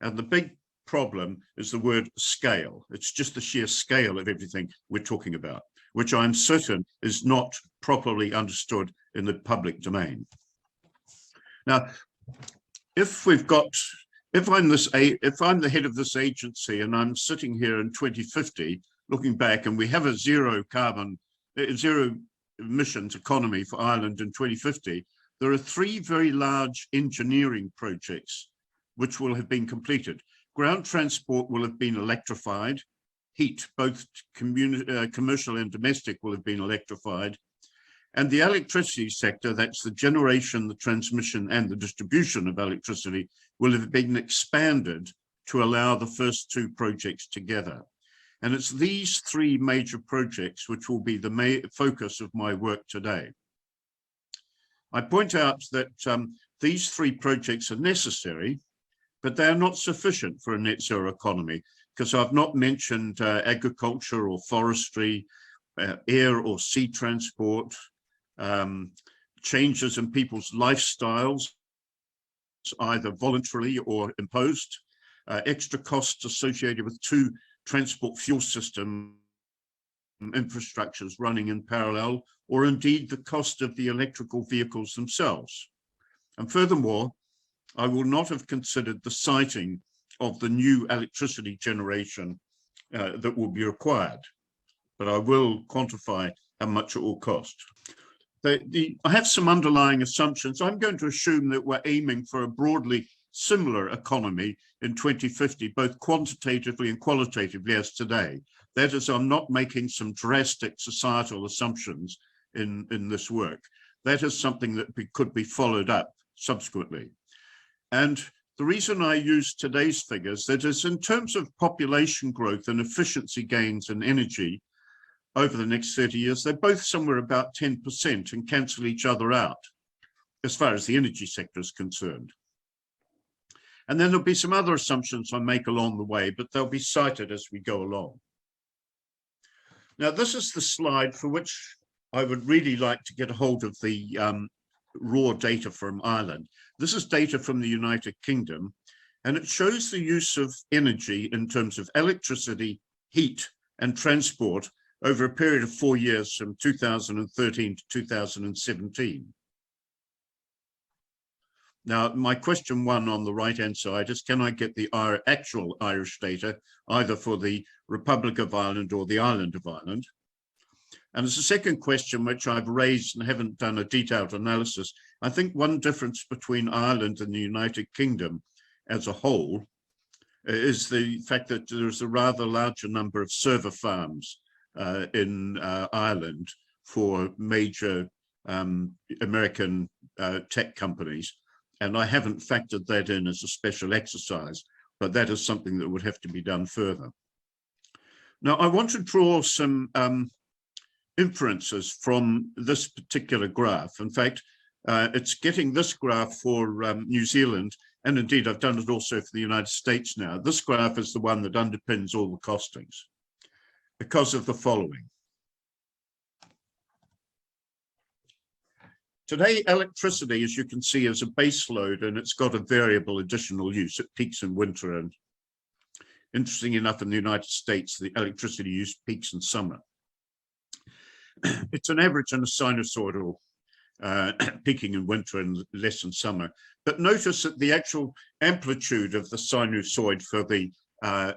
And the big problem is the word scale. It's just the sheer scale of everything we're talking about, which I'm certain is not properly understood in the public domain. Now, if I'm the head of this agency and I'm sitting here in 2050, looking back, and we have a zero emissions economy for Ireland in 2050, there are 3 very large engineering projects which will have been completed. Ground transport will have been electrified. Heat, both commercial and domestic, will have been electrified. And the electricity sector, that's the generation, the transmission, and the distribution of electricity, will have been expanded to allow the first 2 projects together. And it's these 3 major projects which will be the focus of my work today. I point out that these 3 projects are necessary, but they are not sufficient for a net zero economy, because I've not mentioned agriculture or forestry, air or sea transport, changes in people's lifestyles, either voluntarily or imposed, extra costs associated with 2 transport fuel system infrastructures running in parallel, or indeed the cost of the electrical vehicles themselves. And furthermore, I will not have considered the siting of the new electricity generation that will be required, but I will quantify how much it will cost. I have some underlying assumptions. I'm going to assume that we're aiming for a broadly similar economy in 2050, both quantitatively and qualitatively as today. That is, I'm not making some drastic societal assumptions in this work. That is something that could be followed up subsequently. And the reason I use today's figures, that is, in terms of population growth and efficiency gains in energy over the next 30 years, they're both somewhere about 10% and cancel each other out as far as the energy sector is concerned. And then there'll be some other assumptions I make along the way, but they'll be cited as we go along. Now, this is the slide for which I would really like to get a hold of the raw data from Ireland. This is data from the United Kingdom, and it shows the use of energy in terms of electricity, heat, and transport over a period of 4 years from 2013 to 2017. Now, my question 1 on the right-hand side is, can I get the actual Irish data, either for the Republic of Ireland or the Island of Ireland? And as a second question, which I've raised and haven't done a detailed analysis, I think one difference between Ireland and the United Kingdom as a whole is the fact that there's a rather larger number of server farms in Ireland for major American tech companies. And I haven't factored that in as a special exercise, but that is something that would have to be done further. Now, I want to draw some inferences from this particular graph. In fact, it's getting this graph for New Zealand, and indeed I've done it also for the United States now. This graph is the one that underpins all the costings because of the following. Today, electricity, as you can see, is a base load, and it's got a variable additional use. It peaks in winter, and interesting enough, in the United States, the electricity use peaks in summer. It's an average and a sinusoidal, peaking in winter and less in summer. But notice that the actual amplitude of the sinusoid for the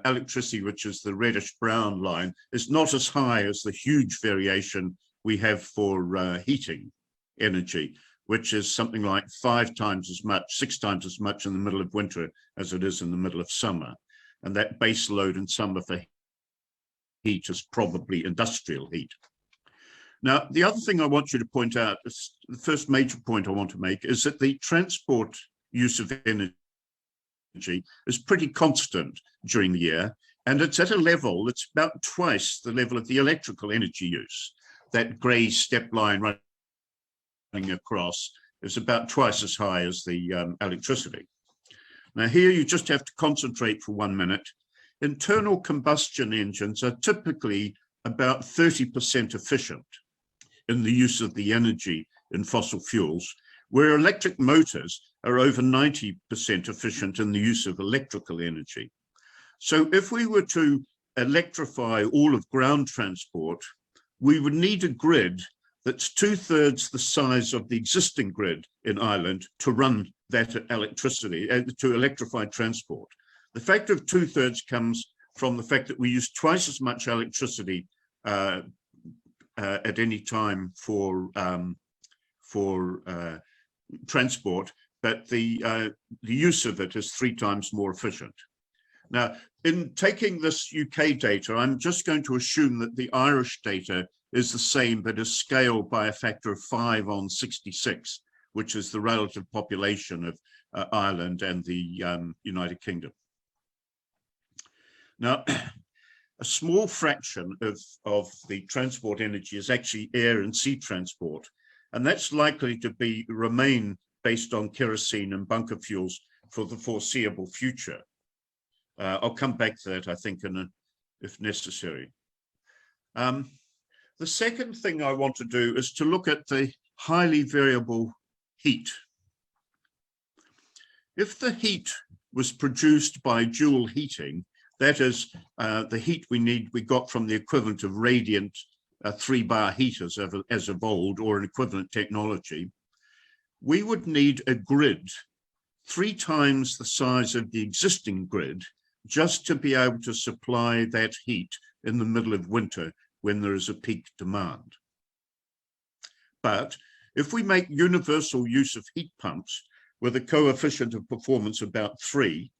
electricity, which is the reddish-brown line, is not as high as the huge variation we have for heating energy, which is something like 5 times as much, 6 times as much in the middle of winter as it is in the middle of summer. And that base load in summer for heat is probably industrial heat. Now, the other thing I want you to point out, is the first major point I want to make, is that the transport use of energy is pretty constant during the year, and it's at a level that's about twice the level of the electrical energy use. That grey step line running across is about twice as high as the electricity. Now here you just have to concentrate for 1 minute. Internal combustion engines are typically about 30% efficient in the use of the energy in fossil fuels, where electric motors are over 90% efficient in the use of electrical energy. So if we were to electrify all of ground transport, we would need a grid that's 2/3 the size of the existing grid in Ireland to run that electricity, to electrify transport. The factor of 2/3 comes from the fact that we use twice as much electricity at any time for transport, but the use of it is 3 times more efficient. Now, in taking this UK data, I'm just going to assume that the Irish data is the same, but is scaled by a factor of 5 on 66, which is the relative population of Ireland and the United Kingdom. Now, a small fraction of the transport energy is actually air and sea transport, and that's likely to remain based on kerosene and bunker fuels for the foreseeable future. I'll come back to that, I think, if necessary. The second thing I want to do is to look at the highly variable heat. If the heat was produced by dual heating, that is the heat we got from the equivalent of radiant 3-bar heaters as of old, or an equivalent technology, we would need a grid 3 times the size of the existing grid just to be able to supply that heat in the middle of winter when there is a peak demand. But if we make universal use of heat pumps with a coefficient of performance about 3,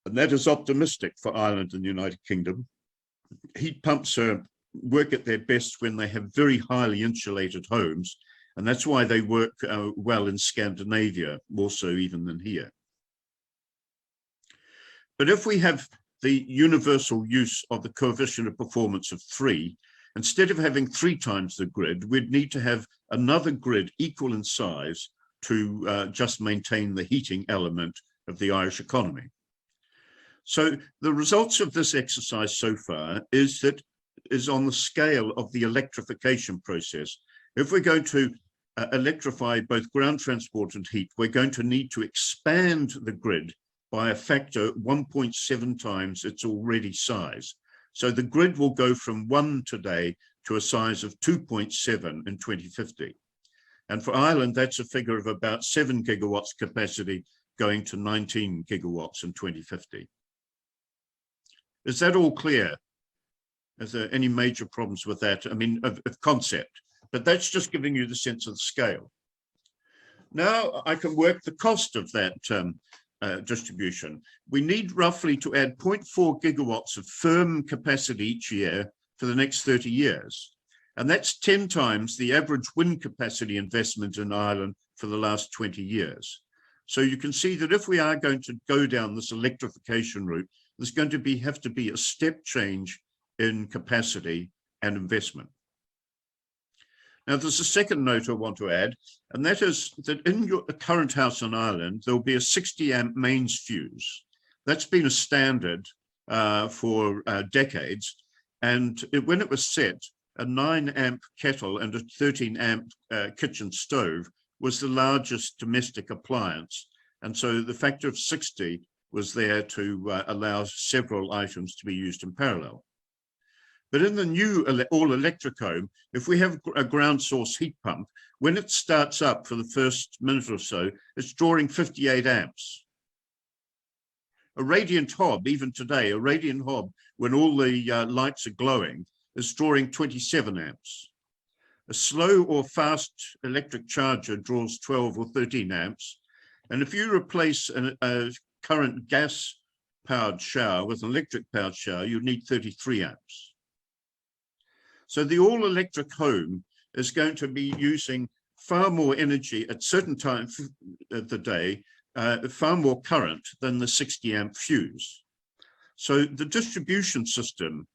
and that is optimistic for Ireland and the United Kingdom, heat pumps work at their best when they have very highly insulated homes, and that's why they work well in Scandinavia, more so even than here. But if we have the universal use of the coefficient of performance of 3, instead of having 3 times the grid, we'd need to have another grid equal in size to just maintain the heating element of the Irish economy. So the results of this exercise so far is on the scale of the electrification process. If we're going to electrify both ground transport and heat, we're going to need to expand the grid by a factor 1.7 times its already size. So the grid will go from 1 today to a size of 2.7 in 2050. And for Ireland, that's a figure of about 7 gigawatts capacity going to 19 gigawatts in 2050. Is that all clear? Is there any major problems with that? I mean, of concept, but that's just giving you the sense of the scale. Now I can work the cost of that distribution. We need roughly to add 0.4 gigawatts of firm capacity each year for the next 30 years. And that's 10 times the average wind capacity investment in Ireland for the last 20 years. So you can see that if we are going to go down this electrification route, there's going to have to be a step change in capacity and investment. Now, there's a second note I want to add, and that is that in your current house in Ireland, there'll be a 60 amp mains fuse. That's been a standard for decades. And when it was set, a 9 amp kettle and a 13 amp kitchen stove was the largest domestic appliance. And so the factor of 60 was there to allow several items to be used in parallel. But in the new all-electric home, if we have a ground source heat pump, when it starts up for the first minute or so, it's drawing 58 amps. A radiant hob, even today, a radiant hob, when all the lights are glowing, is drawing 27 amps. A slow or fast electric charger draws 12 or 13 amps. And if you replace a current gas-powered shower with an electric-powered shower, you need 33 amps. So the all-electric home is going to be using far more energy at certain times of the day, far more current than the 60 amp fuse. So the distribution system,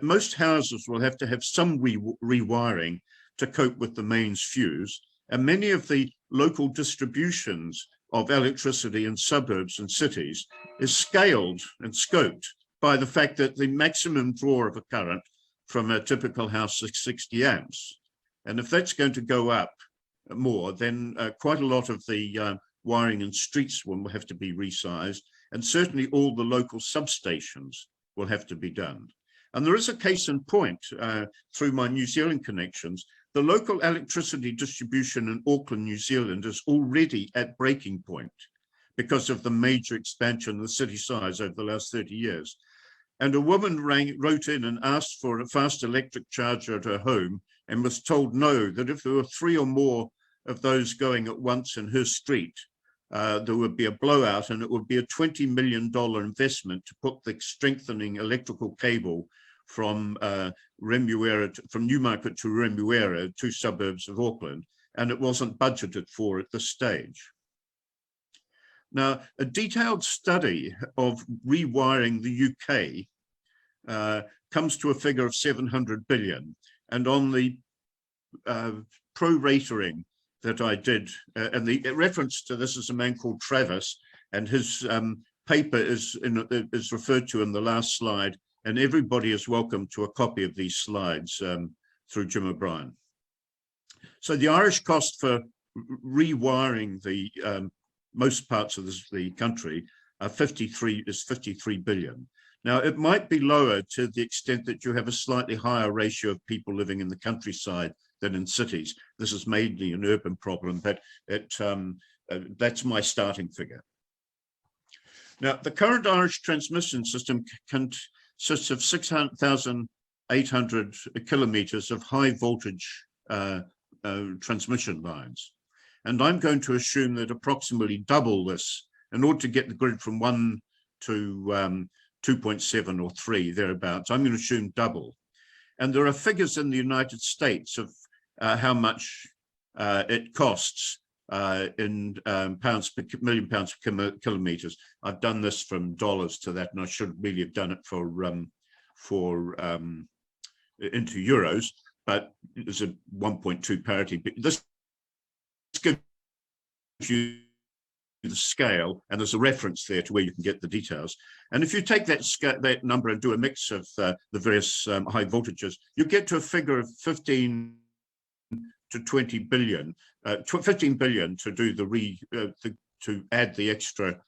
most houses will have to have some rewiring to cope with the mains fuse, and many of the local distributions of electricity in suburbs and cities is scaled and scoped by the fact that the maximum draw of a current from a typical house is 60 amps. And if that's going to go up, more, then quite a lot of the wiring in streets will have to be resized, and certainly all the local substations will have to be done. And there is a case in point through my New Zealand connections. The local electricity distribution in Auckland, New Zealand is already at breaking point because of the major expansion of the city size over the last 30 years. And a woman wrote in and asked for a fast electric charger at her home and was told no, that if there were 3 or more of those going at once in her street, there would be a blowout, and it would be a $20 million investment to put the strengthening electrical cable from from Newmarket to Remuera, 2 suburbs of Auckland, and it wasn't budgeted for at this stage. Now, a detailed study of rewiring the UK comes to a figure of 700 billion, and on the proratering that I did, and the reference to this is a man called Travis, and his paper is referred to in the last slide, and everybody is welcome to a copy of these slides through Jim O'Brien. So the Irish cost for rewiring the most parts of the country is 53 billion. Now, it might be lower to the extent that you have a slightly higher ratio of people living in the countryside than in cities. This is mainly an urban problem, but that's my starting figure. Now, the current Irish transmission system consists of 6,800 kilometers of high voltage transmission lines. And I'm going to assume that approximately double this in order to get the grid from 1 to 2.7 or 3, thereabouts. I'm going to assume double. And there are figures in the United States of how much it costs in pounds per million pounds per kilometers. I've done this from dollars to that, and I should really have done it into euros, but there's a 1.2 parity. But this gives you the scale, and there's a reference there to where you can get the details. And if you take that number and do a mix of the various high voltages, you get to a figure of 15 to 20 billion, 15 billion to do to add the extra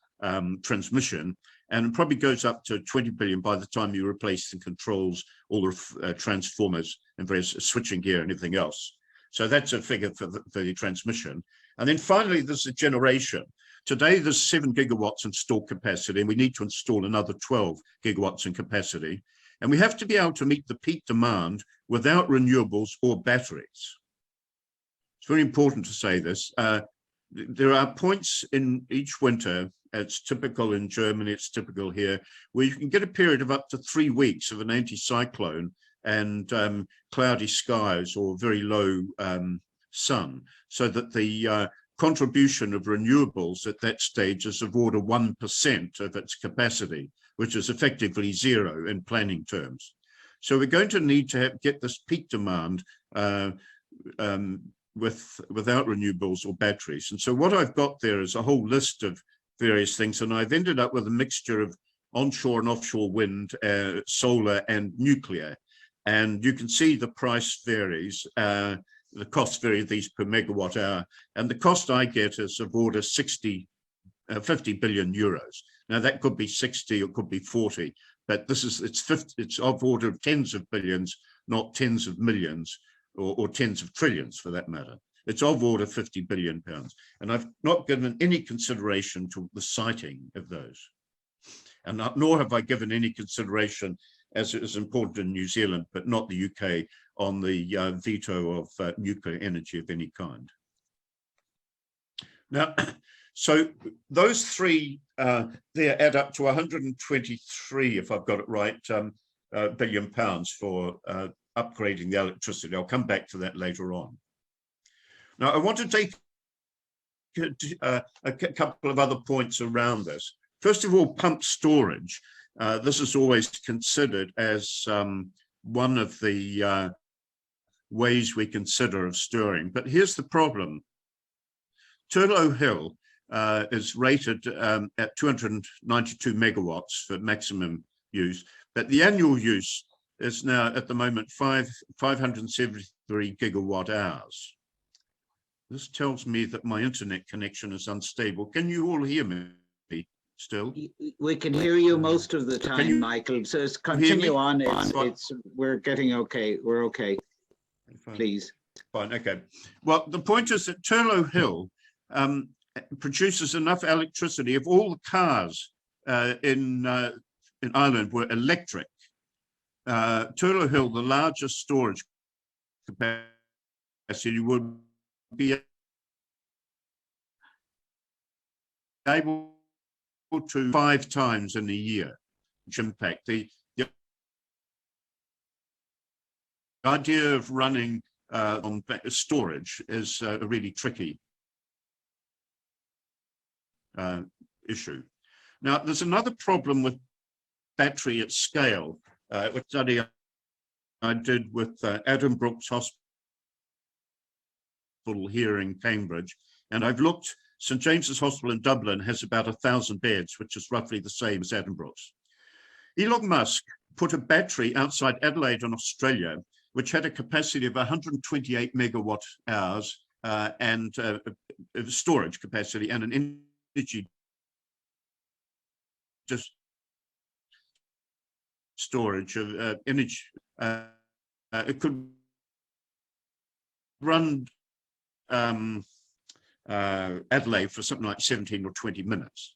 transmission, and it probably goes up to 20 billion by the time you replace the controls, all the transformers and various switching gear and everything else. So that's a figure for the transmission. And then finally, there's the generation. Today, there's 7 gigawatts installed capacity, and we need to install another 12 gigawatts in capacity. And we have to be able to meet the peak demand without renewables or batteries. It's very important to say this. There are points in each winter, it's typical in Germany, it's typical here, where you can get a period of up to 3 weeks of an anticyclone and cloudy skies or very low sun, so that the contribution of renewables at that stage is of order 1% of its capacity, which is effectively zero in planning terms. So we're going to need to get this peak demand without renewables or batteries. And so what I've got there is a whole list of various things, and I've ended up with a mixture of onshore and offshore wind, solar and nuclear. And you can see the price varies, the costs vary these per megawatt hour, and the cost I get is of order 50 billion euros. Now that could be 60, it could be 40, but it's of order of tens of billions, not tens of millions or tens of trillions for that matter. It's of order 50 billion pounds. And I've not given any consideration to the siting of those. And nor have I given any consideration, as it is important in New Zealand, but not the UK, on the veto of nuclear energy of any kind. Now, so those three there add up to 123, if I've got it right, billion pounds for upgrading the electricity. I'll come back to that later on. Now, I want to take a couple of other points around this. First of all, pump storage. This is always considered as one of the ways we consider of storing. But here's the problem. Turlough Hill is rated at 292 megawatts for maximum use, but the annual use is now at the moment 573 gigawatt hours. This tells me that my internet connection is unstable. Can you all hear me still? We can hear you most of the time, Michael. So continue on. We're getting okay. We're okay. Please. Fine. Okay. Well, the point is that Turlough Hill produces enough electricity. If all the cars in Ireland were electric, Turlough Hill, the largest storage capacity, would be able to 5 times in a year, which impact. The idea of running on storage is a really tricky issue. Now, there's another problem with battery at scale, which study I did with Adam Brooks Hospital here in Cambridge, and I've looked. St James's Hospital in Dublin has about 1,000 beds, which is roughly the same as Adam Brooks. Elon Musk put a battery outside Adelaide in Australia, which had a capacity of 128 megawatt hours and storage capacity and an energy just storage of energy. It could run Adelaide for something like 17 or 20 minutes.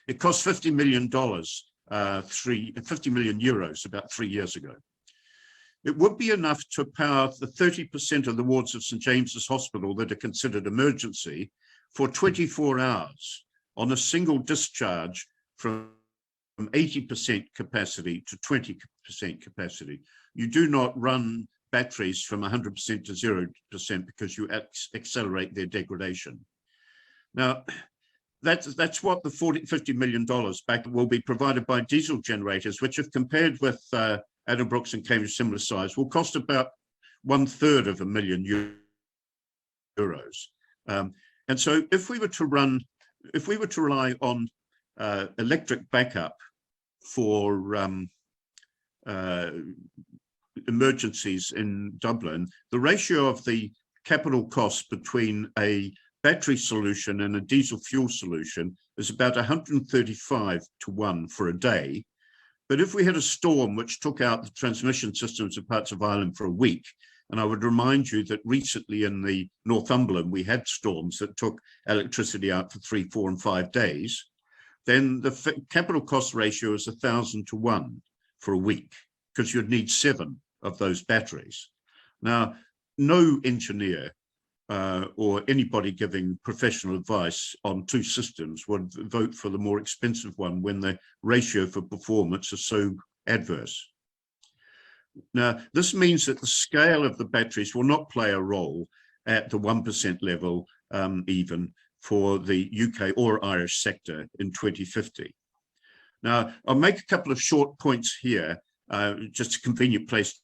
It cost $50 million, 50 million euros about 3 years ago. It would be enough to power the 30% of the wards of St James's Hospital that are considered emergency for 24 hours on a single discharge from 80% capacity to 20% capacity. You do not run batteries from 100% to 0% because you accelerate their degradation. Now, that's what the $50 million back will be provided by diesel generators, which, if compared with Adam Brooks and Cambridge similar size, will cost about 1/3 of €1 million. And so if we were to rely on electric backup for emergencies in Dublin, the ratio of the capital cost between a battery solution and a diesel fuel solution is about 135 to 1 for a day. But if we had a storm which took out the transmission systems of parts of Ireland for a week, and I would remind you that recently in the Northumberland, we had storms that took electricity out for 3, 4, and 5 days, then the capital cost ratio is 1,000 to 1 for a week, because you'd need 7 of those batteries. Now, no engineer or anybody giving professional advice on 2 systems would vote for the more expensive one when the ratio for performance is so adverse. Now, this means that the scale of the batteries will not play a role at the 1% level even for the UK or Irish sector in 2050. Now, I'll make a couple of short points here, just a convenient place to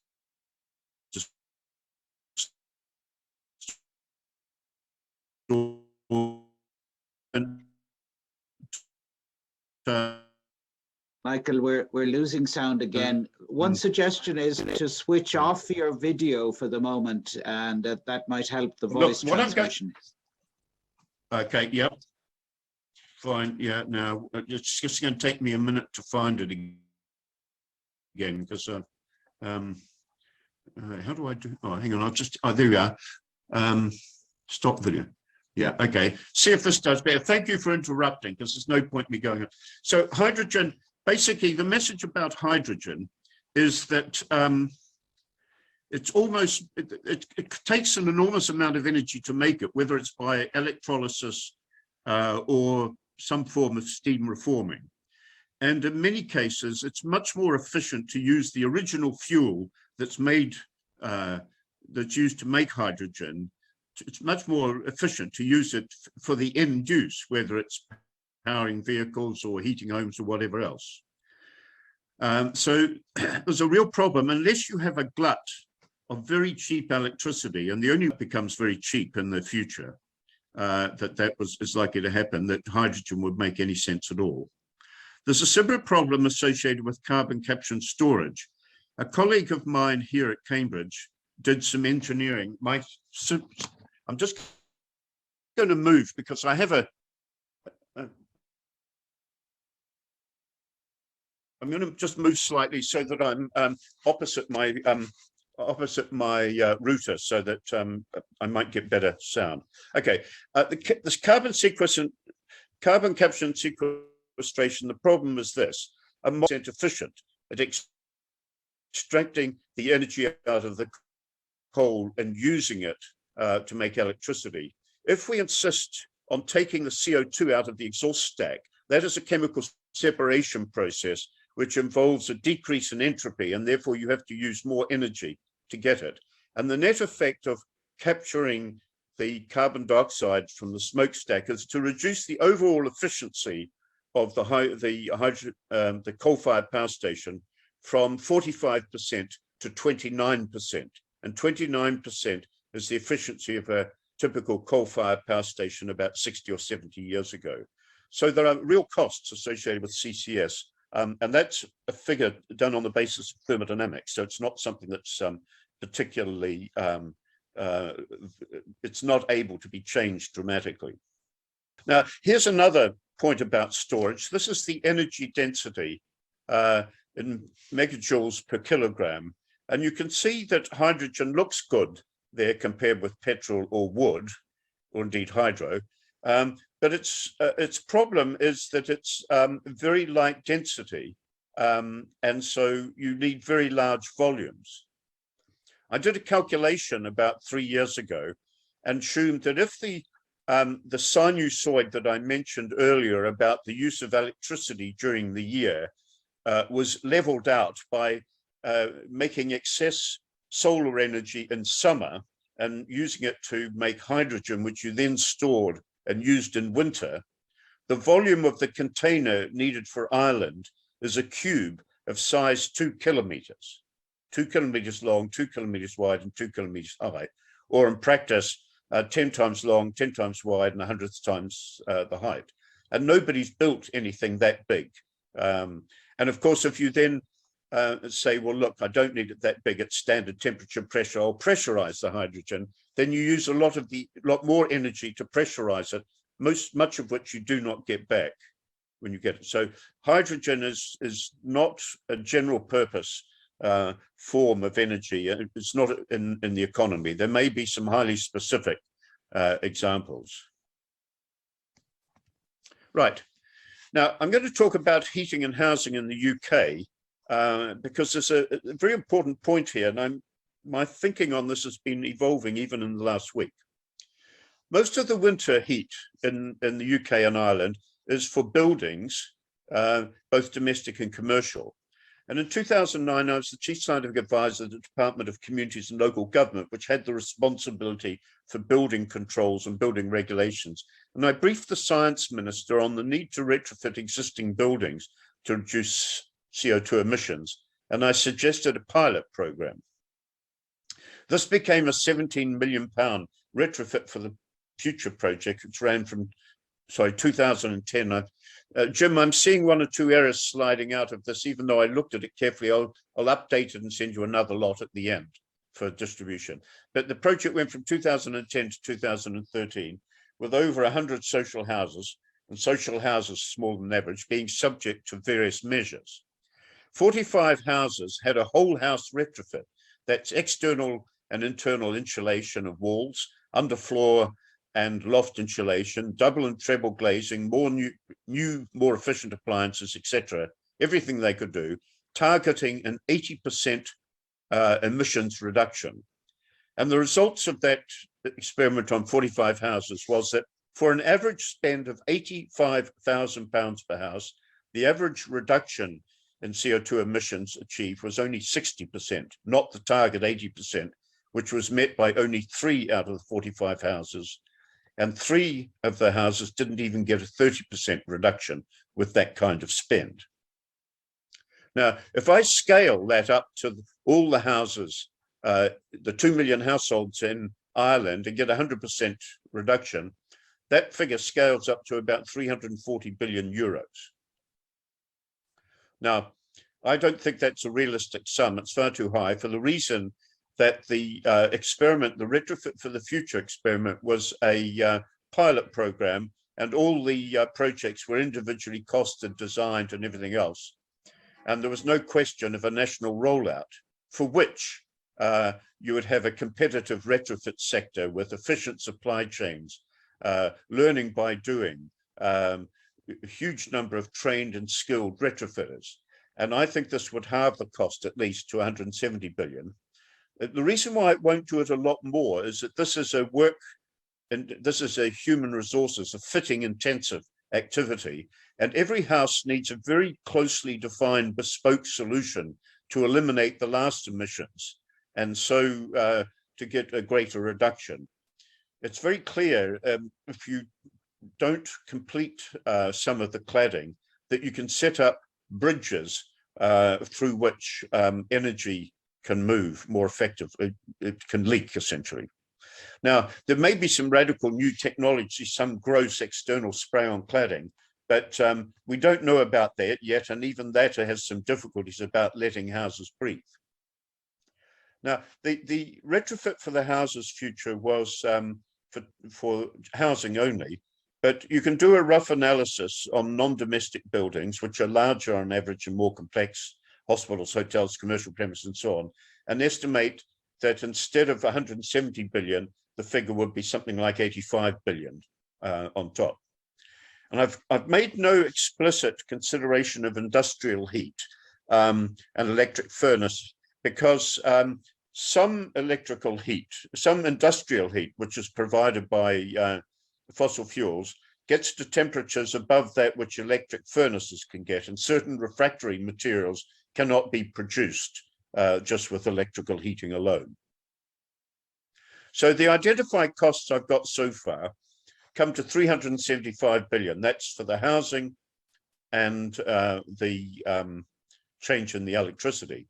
Michael, we're losing sound again. One suggestion is to switch off your video for the moment, and that might help the voice transmission. Okay, yep. Fine, yeah, now it's just going to take me a minute to find it again, because how do I do? Oh, hang on, there we are. Stop video. Yeah, okay. See if this does better. Thank you for interrupting, because there's no point in me going on. So hydrogen, basically the message about hydrogen is that it takes an enormous amount of energy to make it, whether it's by electrolysis or some form of steam reforming. And in many cases, it's much more efficient to use the original fuel that's made, that's used to make hydrogen. It's much more efficient to use it for the end use, whether it's powering vehicles or heating homes or whatever else. So there's a real problem unless you have a glut of very cheap electricity, and the only becomes very cheap in the future, is likely to happen, that hydrogen would make any sense at all. There's a similar problem associated with carbon capture and storage. A colleague of mine here at Cambridge did some engineering. I'm just going to move because I have I'm going to just move slightly so that I'm opposite my router, so that I might get better sound. Okay, this carbon capture and sequestration. The problem is this: are more efficient at extracting the energy out of the coal and using it to make electricity. If we insist on taking the CO2 out of the exhaust stack, that is a chemical separation process which involves a decrease in entropy, and therefore you have to use more energy to get it. And the net effect of capturing the carbon dioxide from the smokestack is to reduce the overall efficiency of the coal-fired power station from 45% to 29%. And 29% is the efficiency of a typical coal-fired power station about 60 or 70 years ago. So there are real costs associated with CCS. And that's a figure done on the basis of thermodynamics. So it's not something that's particularly, it's not able to be changed dramatically. Now, here's another point about storage. This is the energy density in megajoules per kilogram. And you can see that hydrogen looks good there compared with petrol or wood, or indeed hydro. But its problem is that it's very light density, and so you need very large volumes. I did a calculation about 3 years ago and assumed that if the sinusoid that I mentioned earlier about the use of electricity during the year was leveled out by making excess solar energy in summer and using it to make hydrogen, which you then stored and used in winter, the volume of the container needed for Ireland is a cube of size 2 kilometers, 2 kilometers long, 2 kilometers wide, and 2 kilometers high, or in practice, 10 times long, 10 times wide, and 100 times the height. And nobody's built anything that big. And of course, if you then say, well, look, I don't need it that big at standard temperature pressure, I'll pressurize the hydrogen, then you use a lot more energy to pressurize it, much of which you do not get back when you get it. So hydrogen is not a general purpose form of energy. It's not in the economy. There may be some highly specific examples. Right. Now, I'm going to talk about heating and housing in the UK, because there's a very important point here, and my thinking on this has been evolving even in the last week. Most of the winter heat in the UK and Ireland is for buildings, both domestic and commercial. And in 2009, I was the Chief Scientific Advisor of the Department of Communities and Local Government, which had the responsibility for building controls and building regulations. And I briefed the Science Minister on the need to retrofit existing buildings to reduce CO2 emissions, and I suggested a pilot program. This became a £17 million retrofit for the Future project, which ran from, 2010. Jim, I'm seeing one or two errors sliding out of this, even though I looked at it carefully. I'll update it and send you another lot at the end for distribution. But the project went from 2010 to 2013 with over 100 social houses, and social houses smaller than average, being subject to various measures. 45 houses had a whole house retrofit. That's external and internal insulation of walls, underfloor and loft insulation, double and treble glazing, more efficient appliances, etc. Everything they could do, targeting an 80% emissions reduction. And the results of that experiment on 45 houses was that for an average spend of £85,000 per house, the average reduction in CO2 emissions achieved was only 60%, not the target 80%, which was met by only 3 out of the 45 houses. And 3 of the houses didn't even get a 30% reduction with that kind of spend. Now, if I scale that up to all the houses, the 2 million households in Ireland, and get 100% reduction, that figure scales up to about 340 billion euros. Now, I don't think that's a realistic sum. It's far too high for the reason that the experiment, the retrofit for the future experiment, was a pilot program, and all the projects were individually costed, designed, and everything else. And there was no question of a national rollout for which you would have a competitive retrofit sector with efficient supply chains, learning by doing, a huge number of trained and skilled retrofitters. And I think this would halve the cost at least to 170 billion. The reason why it won't do it a lot more is that this is a work, and this is a human resources, a fitting intensive activity. And every house needs a very closely defined bespoke solution to eliminate the last emissions. And so to get a greater reduction. It's very clear if you don't complete some of the cladding that you can set up bridges through which energy can move more effectively. It can leak essentially. Now, there may be some radical new technology, some gross external spray on cladding, but we don't know about that yet. And even that has some difficulties about letting houses breathe. Now, the retrofit for the houses future was for housing only, but you can do a rough analysis on non-domestic buildings, which are larger on average and more complex, hospitals, hotels, commercial premises, and so on, and estimate that instead of 170 billion, the figure would be something like 85 billion on top. And I've made no explicit consideration of industrial heat and electric furnace because some electrical heat, some industrial heat, which is provided by fossil fuels, gets to temperatures above that which electric furnaces can get, and certain refractory materials cannot be produced just with electrical heating alone. So the identified costs I've got so far come to 375 billion. That's for the housing and the change in the electricity.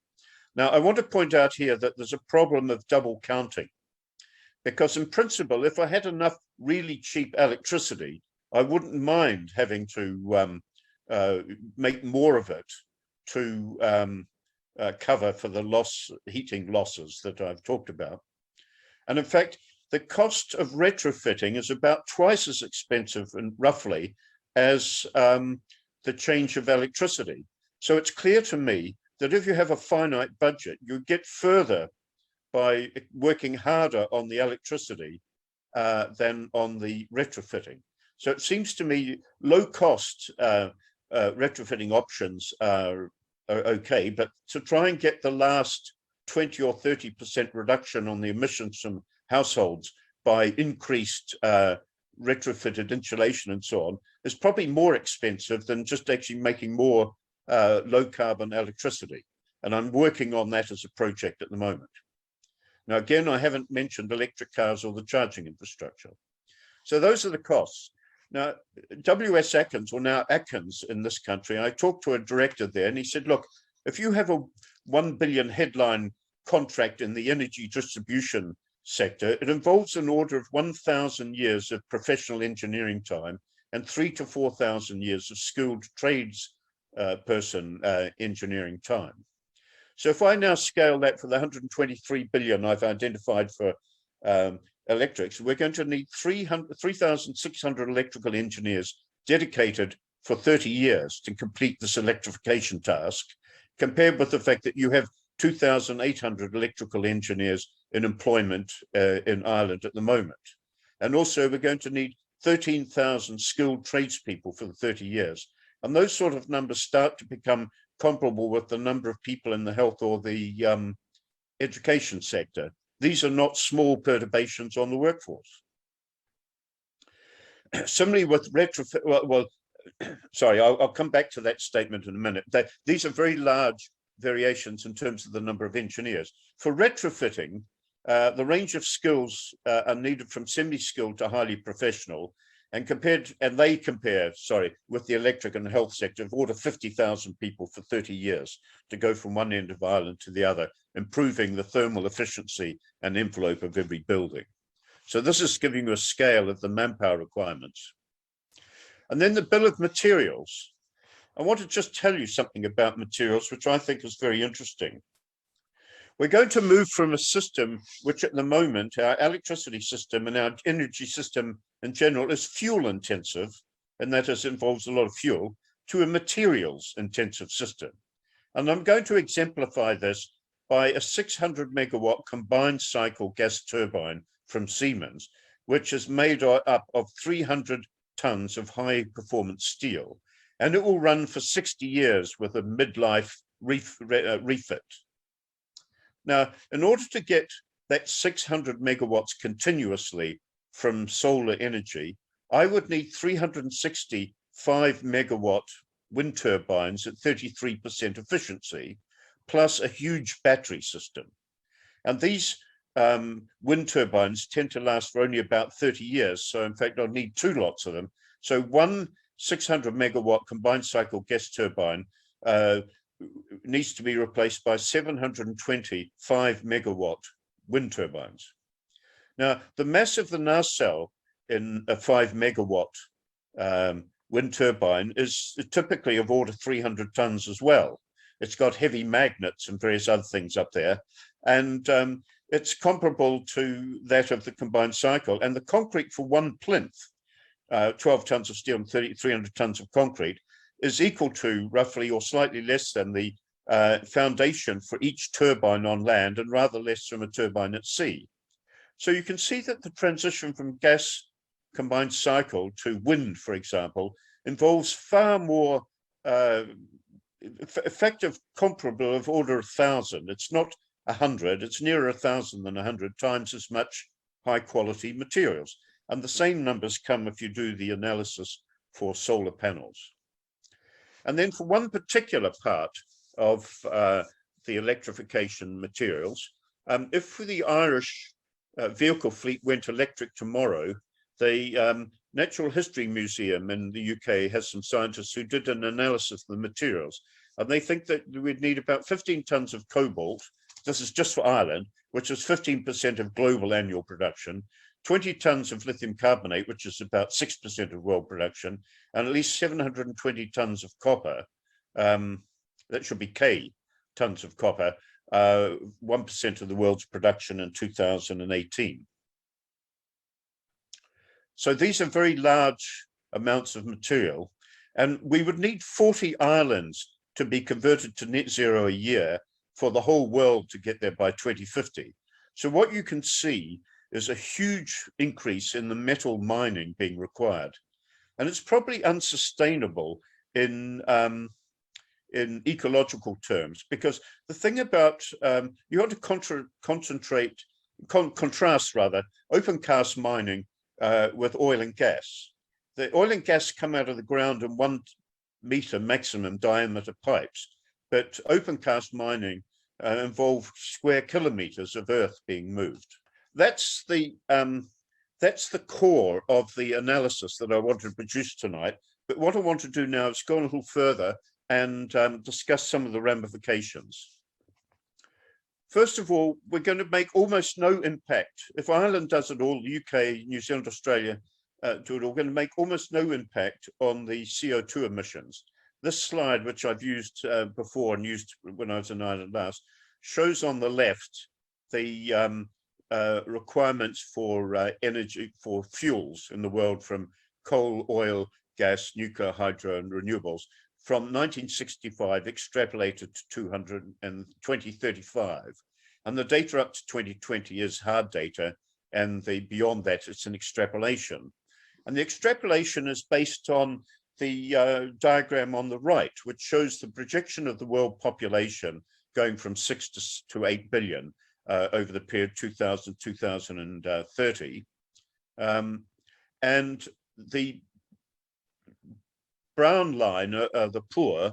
Now, I want to point out here that there's a problem of double counting, because in principle, if I had enough really cheap electricity, I wouldn't mind having to make more of it to cover for the heating losses that I've talked about. And in fact, the cost of retrofitting is about twice as expensive, and roughly, as the change of electricity. So it's clear to me that if you have a finite budget, you get further by working harder on the electricity than on the retrofitting. So it seems to me low cost retrofitting options are okay, but to try and get the last 20 or 30% reduction on the emissions from households by increased retrofitted insulation and so on is probably more expensive than just actually making more low carbon electricity. And I'm working on that as a project at the moment. Now, again, I haven't mentioned electric cars or the charging infrastructure. So those are the costs. Now, W.S. Atkins, or now Atkins in this country, I talked to a director there and he said, look, if you have a 1 billion headline contract in the energy distribution sector, it involves an order of 1,000 years of professional engineering time and 3,000 to 4,000 years of skilled trades person engineering time. So if I now scale that for the 123 billion I've identified for electrics, we're going to need 3,600 electrical engineers dedicated for 30 years to complete this electrification task, compared with the fact that you have 2,800 electrical engineers in employment in Ireland at the moment. And also we're going to need 13,000 skilled tradespeople for the 30 years. And those sort of numbers start to become comparable with the number of people in the health or the education sector. These are not small perturbations on the workforce. Similarly with retrofit, sorry, I'll come back to that statement in a minute. These are very large variations in terms of the number of engineers. For retrofitting, the range of skills are needed from semi-skilled to highly professional, and they compare with the electric and health sector of order 50,000 people for 30 years to go from one end of Ireland to the other, improving the thermal efficiency and envelope of every building. So this is giving you a scale of the manpower requirements. And then the bill of materials. I want to just tell you something about materials, which I think is very interesting. We're going to move from a system which at the moment, our electricity system and our energy system in general is fuel intensive, and that involves a lot of fuel, to a materials intensive system. And I'm going to exemplify this by a 600 megawatt combined cycle gas turbine from Siemens, which is made up of 300 tons of high performance steel. And it will run for 60 years with a midlife refit. Now, in order to get that 600 megawatts continuously from solar energy, I would need 365 megawatt wind turbines at 33% efficiency, plus a huge battery system. And these wind turbines tend to last for only about 30 years. So in fact, I'll need 2 lots of them. So one 600 megawatt combined cycle gas turbine needs to be replaced by 725 megawatt wind turbines. Now, the mass of the nacelle in a 5 megawatt wind turbine is typically of order 300 tons as well. It's got heavy magnets and various other things up there. And it's comparable to that of the combined cycle. And the concrete for one plinth, 12 tons of steel and 300 tons of concrete, is equal to roughly or slightly less than the foundation for each turbine on land, and rather less from a turbine at sea. So you can see that the transition from gas combined cycle to wind, for example, involves far more effective comparable of order 1,000. It's not 100, it's nearer 1,000 than 100 times as much high quality materials. And the same numbers come if you do the analysis for solar panels. And then for one particular part of the electrification materials, if the Irish vehicle fleet went electric tomorrow, the Natural History Museum in the UK has some scientists who did an analysis of the materials, and they think that we'd need about 15 tons of cobalt. This is just for Ireland, which is 15% of global annual production, 20 tons of lithium carbonate, which is about 6% of world production, and at least 720 tons of copper, that should be K tons of copper, 1% of the world's production in 2018. So these are very large amounts of material, and we would need 40 islands to be converted to net zero a year for the whole world to get there by 2050. So what you can see is a huge increase in the metal mining being required. And it's probably unsustainable in ecological terms, because the thing about, you want to contrast open cast mining with oil and gas. The oil and gas come out of the ground in 1 meter maximum diameter pipes, but open cast mining involved square kilometers of earth being moved. That's the core of the analysis that I wanted to produce tonight. But what I want to do now is go a little further and discuss some of the ramifications. First of all, we're going to make almost no impact. If Ireland does it all, the UK, New Zealand, Australia do it all, we're going to make almost no impact on the CO2 emissions. This slide, which I've used before and used when I was in Ireland last, shows on the left the requirements for energy, for fuels in the world from coal, oil, gas, nuclear, hydro, and renewables from 1965 extrapolated to 2035. And the data up to 2020 is hard data, and beyond that, it's an extrapolation. And the extrapolation is based on the diagram on the right, which shows the projection of the world population going from 6 to 8 billion over the period 2000-2030. And the brown line are the poor,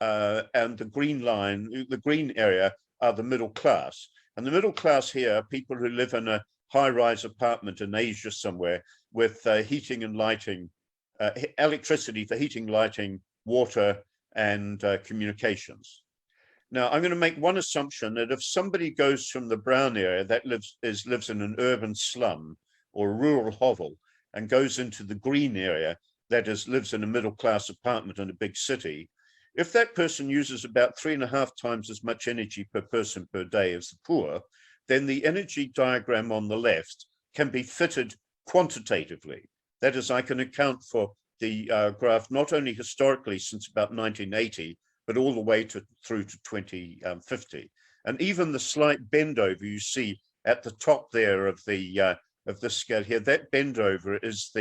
and the green line, the green area, are the middle class. And the middle class here are people who live in a high-rise apartment in Asia somewhere with heating and lighting, electricity for heating, lighting, water, and communications. Now, I'm going to make one assumption that if somebody goes from the brown area that lives in an urban slum or a rural hovel and goes into the green area that lives in a middle-class apartment in a big city, if that person uses about 3.5 times as much energy per person per day as the poor, then the energy diagram on the left can be fitted quantitatively. That is, I can account for the graph not only historically since about 1980, but all the way through to 2050. And even the slight bend over you see at the top there of this scale here, that bend over is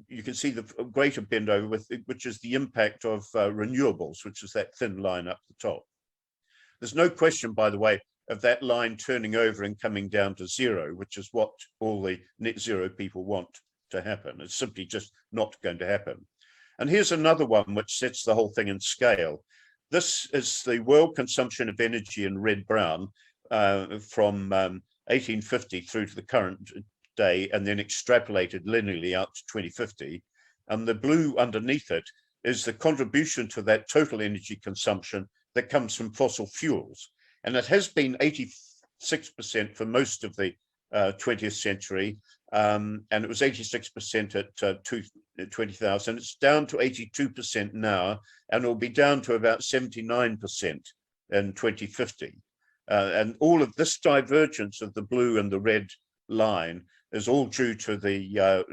you can see the greater bend over, which is the impact of renewables, which is that thin line up the top. There's no question, by the way, of that line turning over and coming down to zero, which is what all the net zero people want to happen. It's simply just not going to happen. And here's another one which sets the whole thing in scale. This is the world consumption of energy in red brown from 1850 through to the current day, and then extrapolated linearly out to 2050. And the blue underneath it is the contribution to that total energy consumption that comes from fossil fuels. And it has been 86% for most of the 20th century, and it was 86% at 20,000. It's down to 82% now, and it will be down to about 79% in 2050. And all of this divergence of the blue and the red line is all due to the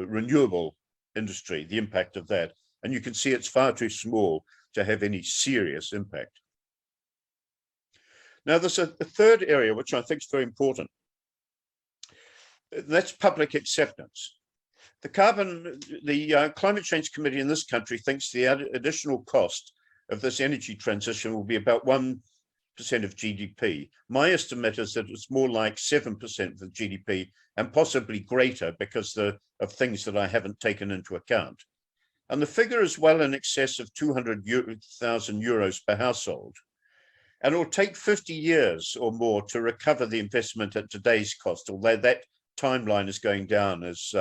renewable industry, the impact of that. And you can see it's far too small to have any serious impact. Now, there's a third area which I think is very important. That's public acceptance. The Climate Change Committee in this country thinks the additional cost of this energy transition will be about 1% of GDP. My estimate is that it's more like 7% of the GDP, and possibly greater because of things that I haven't taken into account. And the figure is well in excess of 200,000 euros per household. And it will take 50 years or more to recover the investment at today's cost, although that timeline is going down as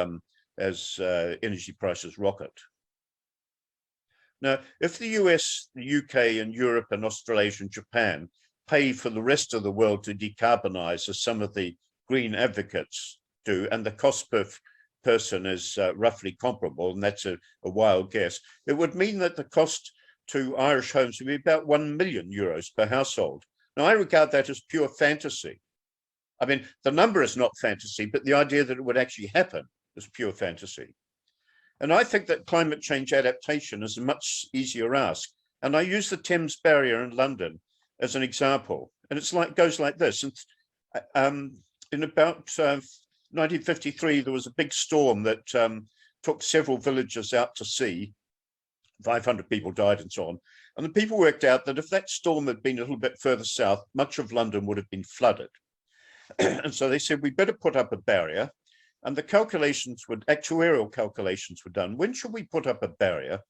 energy prices rocket. Now, if the US, the UK, and Europe, and Australasia, and Japan pay for the rest of the world to decarbonize, as some of the green advocates do, and the cost per person is roughly comparable, and that's a wild guess, it would mean that the cost to Irish homes would be about 1 million euros per household. Now, I regard that as pure fantasy. I mean, the number is not fantasy, but the idea that it would actually happen is pure fantasy. And I think that climate change adaptation is a much easier ask. And I use the Thames Barrier in London as an example. And it's goes like this. In about 1953, there was a big storm that took several villages out to sea. 500 people died and so on. And the people worked out that if that storm had been a little bit further south, much of London would have been flooded. And so they said, we better put up a barrier. And the actuarial calculations were done. When should we put up a barrier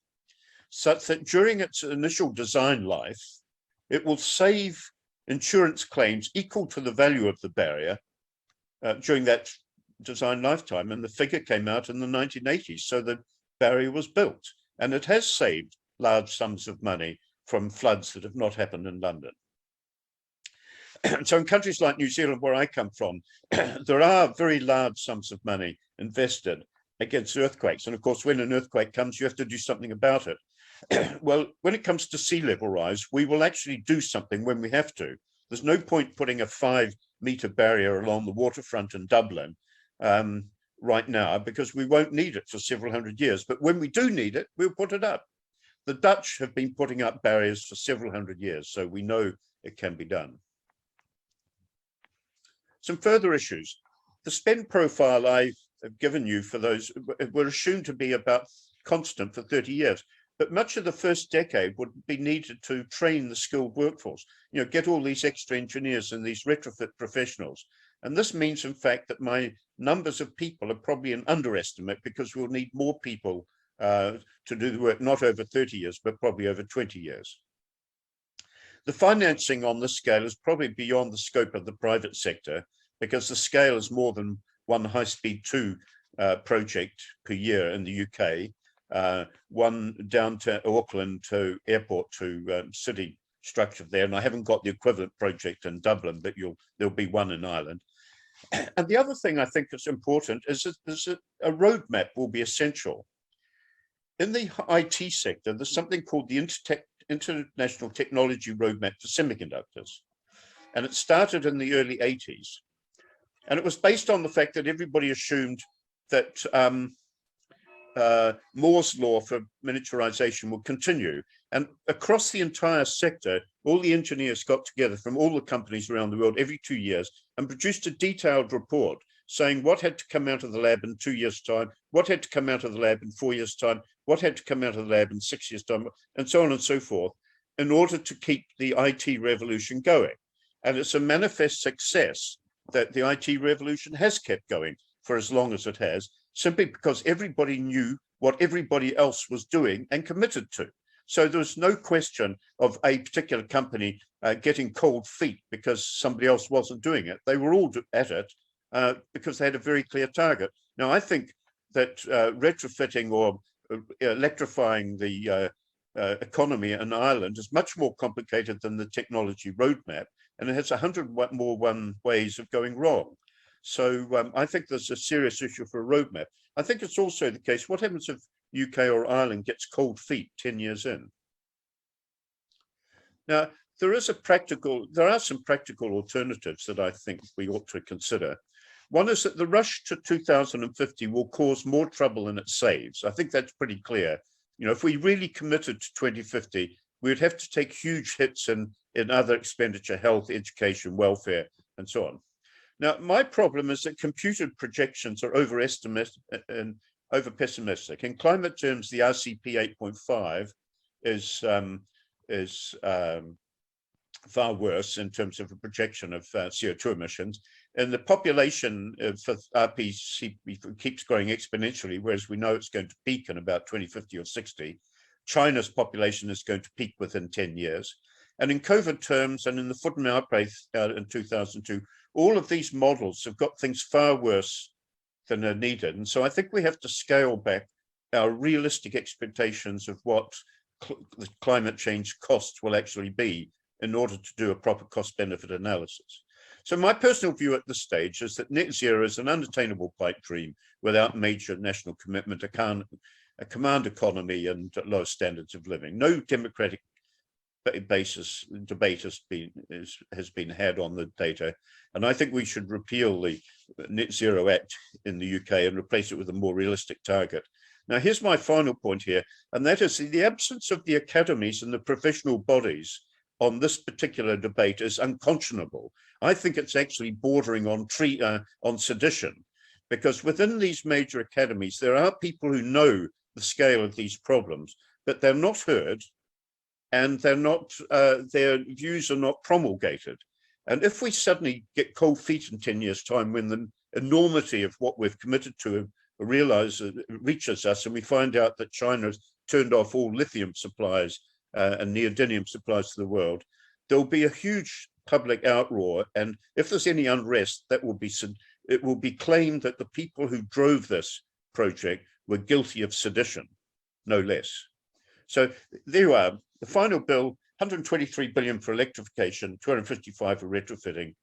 such that during its initial design life, it will save insurance claims equal to the value of the barrier during that design lifetime? And the figure came out in the 1980s. So the barrier was built, and it has saved large sums of money from floods that have not happened in London. So in countries like New Zealand, where I come from, there are very large sums of money invested against earthquakes. And of course, when an earthquake comes, you have to do something about it. Well, when it comes to sea level rise, we will actually do something when we have to. There's no point putting a 5-meter barrier along the waterfront in Dublin right now, because we won't need it for several hundred years. But when we do need it, we'll put it up. The Dutch have been putting up barriers for several hundred years, so we know it can be done. Some further issues. The spend profile I've given you for those were assumed to be about constant for 30 years, but much of the first decade would be needed to train the skilled workforce, get all these extra engineers and these retrofit professionals. And this means, in fact, that my numbers of people are probably an underestimate, because we'll need more people to do the work, not over 30 years, but probably over 20 years. The financing on this scale is probably beyond the scope of the private sector, because the scale is more than one high-speed 2 project per year in the UK, one down to Auckland to airport to city structure there. And I haven't got the equivalent project in Dublin, but there'll be one in Ireland. And the other thing I think is important is that a roadmap will be essential. in the IT sector, there's something called the International Technology Roadmap for Semiconductors. And it started in the early 80s. And it was based on the fact that everybody assumed that Moore's law for miniaturization would continue. And across the entire sector, all the engineers got together from all the companies around the world every 2 years and produced a detailed report saying what had to come out of the lab in 2 years' time, what had to come out of the lab in 4 years' time, what had to come out of the lab in 6 years' time, and so on and so forth, in order to keep the IT revolution going. And it's a manifest success that the IT revolution has kept going for as long as it has, simply because everybody knew what everybody else was doing and committed to. So there was no question of a particular company getting cold feet because somebody else wasn't doing it. They were all at it because they had a very clear target. Now, I think that retrofitting or electrifying the economy in Ireland is much more complicated than the technology roadmap, and it has 100 more ways of going wrong. So I think there's a serious issue for a roadmap. I think it's also the case, what happens if UK or Ireland gets cold feet 10 years in? Now, there are some practical alternatives that I think we ought to consider. One is that the rush to 2050 will cause more trouble than it saves. I think that's pretty clear. You know, if we really committed to 2050, we would have to take huge hits in other expenditure, health, education, welfare, and so on. Now, my problem is that computed projections are overestimated and over pessimistic. In climate terms, the RCP 8.5 is far worse in terms of a projection of CO2 emissions. And the population for RPC keeps growing exponentially, whereas we know it's going to peak in about 2050 or 60. China's population is going to peak within 10 years. And in COVID terms, and in the foot and mouth outbreak in 2002, all of these models have got things far worse than are needed. And so I think we have to scale back our realistic expectations of what the climate change costs will actually be in order to do a proper cost-benefit analysis. So my personal view at this stage is that net zero is an unattainable pipe dream without major national commitment, a command economy and low standards of living. No democratic debate has been had on the data, and I think we should repeal the Net Zero Act in the UK and replace it with a more realistic target. Now, here's my final point here, and that is the absence of the academies and the professional bodies on this particular debate is unconscionable. I think it's actually bordering on sedition, because within these major academies, there are people who know the scale of these problems, but they're not heard, and they're not, their views are not promulgated. And if we suddenly get cold feet in 10 years' time, when the enormity of what we've committed to reaches us, and we find out that China has turned off all lithium supplies and neodymium supplies to the world, there'll be a huge public outroar. And if there's any unrest, it will be claimed that the people who drove this project were guilty of sedition, no less. So there you are. The final bill, 123 billion for electrification, 255 for retrofitting.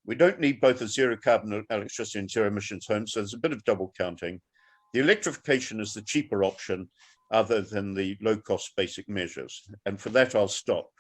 We don't need both a zero carbon electricity and zero emissions home, so there's a bit of double counting. The electrification is the cheaper option other than the low cost basic measures. And for that, I'll stop.